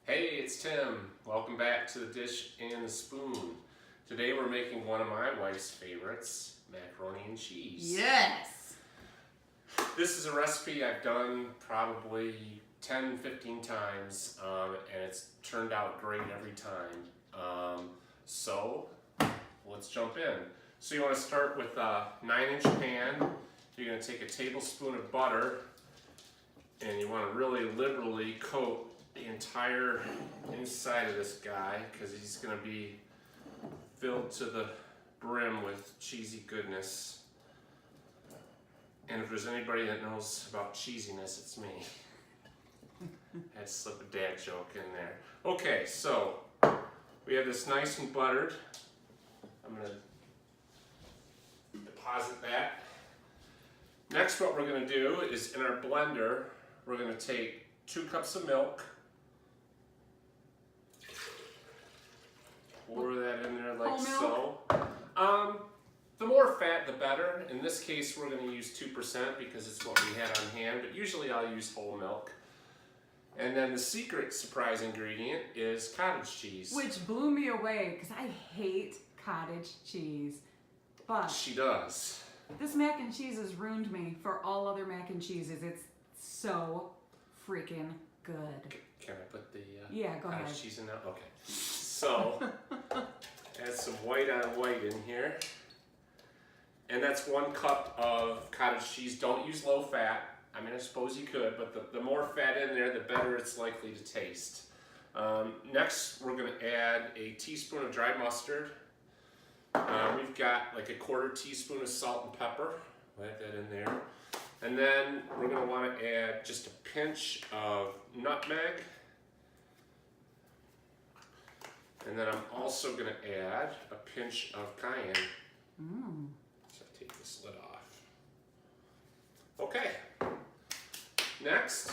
Hey, it's Tim. Welcome back to the Dish and the Spoon. Today we're making one of my wife's favorites, macaroni and cheese. Yes! This is a recipe I've done probably 10-15 times, and it's turned out great every time. So let's jump in. So you want to start with a 9-inch pan. You're going to take a tablespoon of butter, and you want to really liberally coat the entire inside of this guy because he's going to be filled to the brim with cheesy goodness. And if there's anybody that knows about cheesiness, it's me. I had to slip a dad joke in there. Okay, so we have this nice and buttered. I'm going to deposit that. Next, what we're going to do is in our blender, we're going to take 2 cups of milk. Pour that in there like so. The more fat, the better. In this case, we're going to use 2% because it's what we had on hand, but usually I'll use whole milk. And then the secret surprise ingredient is cottage cheese. Which blew me away because I hate cottage cheese. But she does. This mac and cheese has ruined me for all other mac and cheeses. It's so freaking good. Can I put the go cottage ahead. cheese in now? Okay. So, add some white on white in here. And that's 1 cup of cottage cheese. Don't use low fat. I mean, I suppose you could, but the more fat in there, the better it's likely to taste. Next, we're going to add a teaspoon of dry mustard. We've got like a 1/4 teaspoon of salt and pepper. Add that in there. And then we're going to want to add just a pinch of nutmeg. And then I'm also going to add a pinch of cayenne. So I take this lid off. Okay. Next.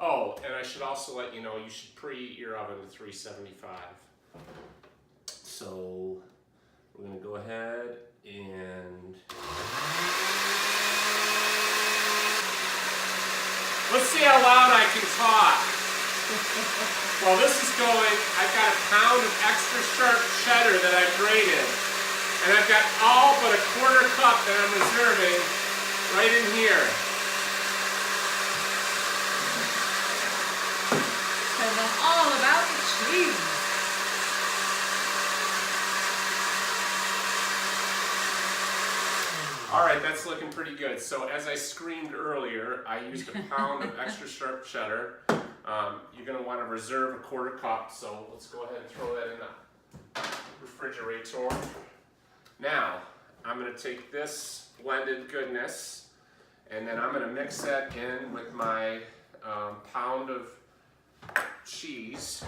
Oh, and I should also let you know you should preheat your oven to 375. So we're going to go ahead and let's see how loud I can talk. Well, this is going, I've got a pound of extra sharp cheddar that I've grated. And I've got all but a 1/4 cup that I'm reserving right in here. Because I'm all about the cheese. All right, that's looking pretty good. So as I screamed earlier, I used a pound of extra sharp cheddar. You're going to want to reserve a 1/4 cup, so let's go ahead and throw that in the refrigerator. Now, I'm going to take this blended goodness, and then I'm going to mix that in with my pound of cheese.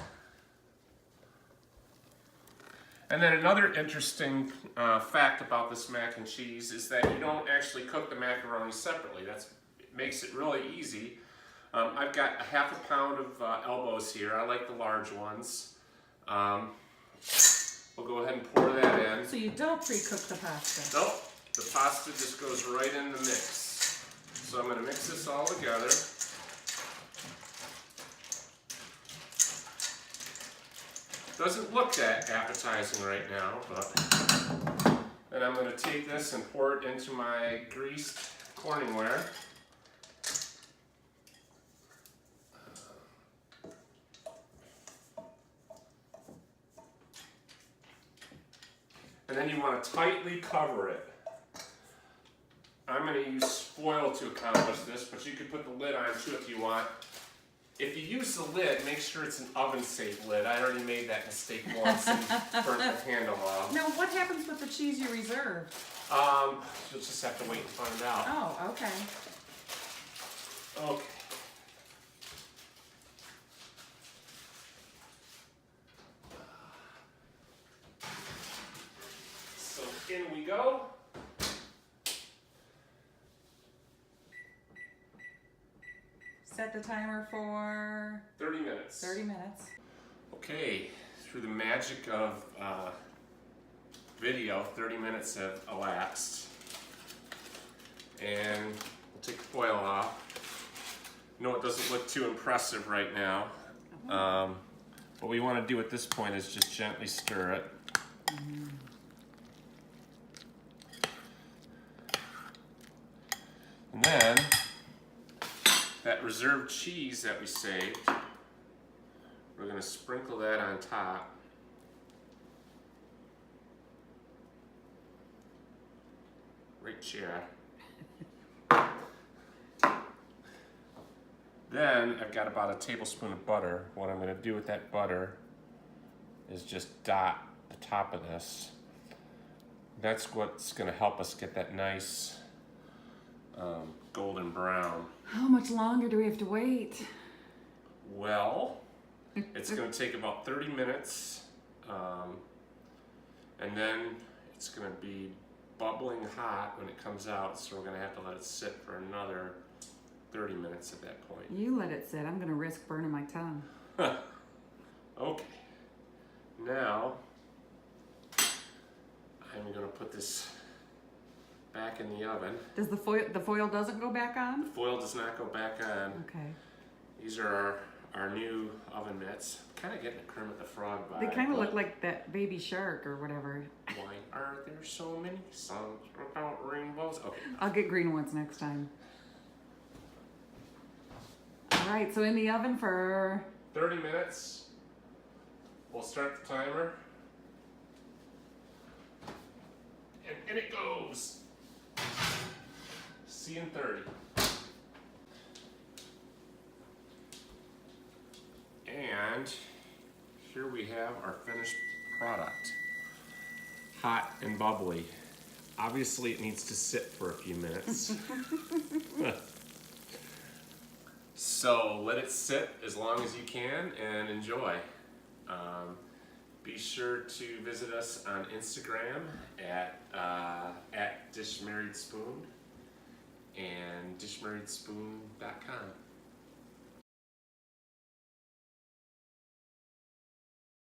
And then another interesting fact about this mac and cheese is that you don't actually cook the macaroni separately. It makes it really easy. I've got a 1/2 pound of elbows here. I like the large ones. We'll go ahead and pour that in. So you don't pre-cook the pasta? Nope. The pasta just goes right in the mix. So I'm going to mix this all together. Doesn't look that appetizing right now, but then I'm going to take this and pour it into my greased Corningware. And then you want to tightly cover it. I'm going to use foil to accomplish this, but you could put the lid on too if you want. If you use the lid, make sure it's an oven-safe lid. I already made that mistake once and burnt the handle off. Now, what happens with the cheese you reserved? You'll just have to wait and find out. Oh, okay. Okay. So in we go. Set the timer for 30 minutes. 30 minutes. Okay, through the magic of video, 30 minutes have elapsed. And we'll take the foil off. No, it doesn't look too impressive right now. What we want to do at this point is just gently stir it. And then that reserved cheese that we saved, we're going to sprinkle that on top. Right here. Then I've got about a tablespoon of butter. What I'm going to do with that butter is just dot the top of this. That's what's going to help us get that nice golden brown. How much longer do we have to wait? Well, it's going to take about 30 minutes, and then it's going to be bubbling hot when it comes out, so we're going to have to let it sit for another 30 minutes at that point. You let it sit. I'm going to risk burning my tongue. Okay. Now, I'm going to put this back in the oven. Does the foil doesn't go back on? The foil does not go back on. Okay. These are our new oven mitts. Kind of getting a Kermit the Frog vibe. They kind of look like that baby shark or whatever. Why are there so many songs about rainbows? Okay. I'll get green ones next time. All right, so in the oven for 30 minutes. We'll start the timer. And in it goes. See you in 30. And here we have our finished product. Hot and bubbly. Obviously it needs to sit for a few minutes. So let it sit as long as you can and enjoy. Be sure to visit us on Instagram at DishMarriedSpoon and dishmarriedspoon.com.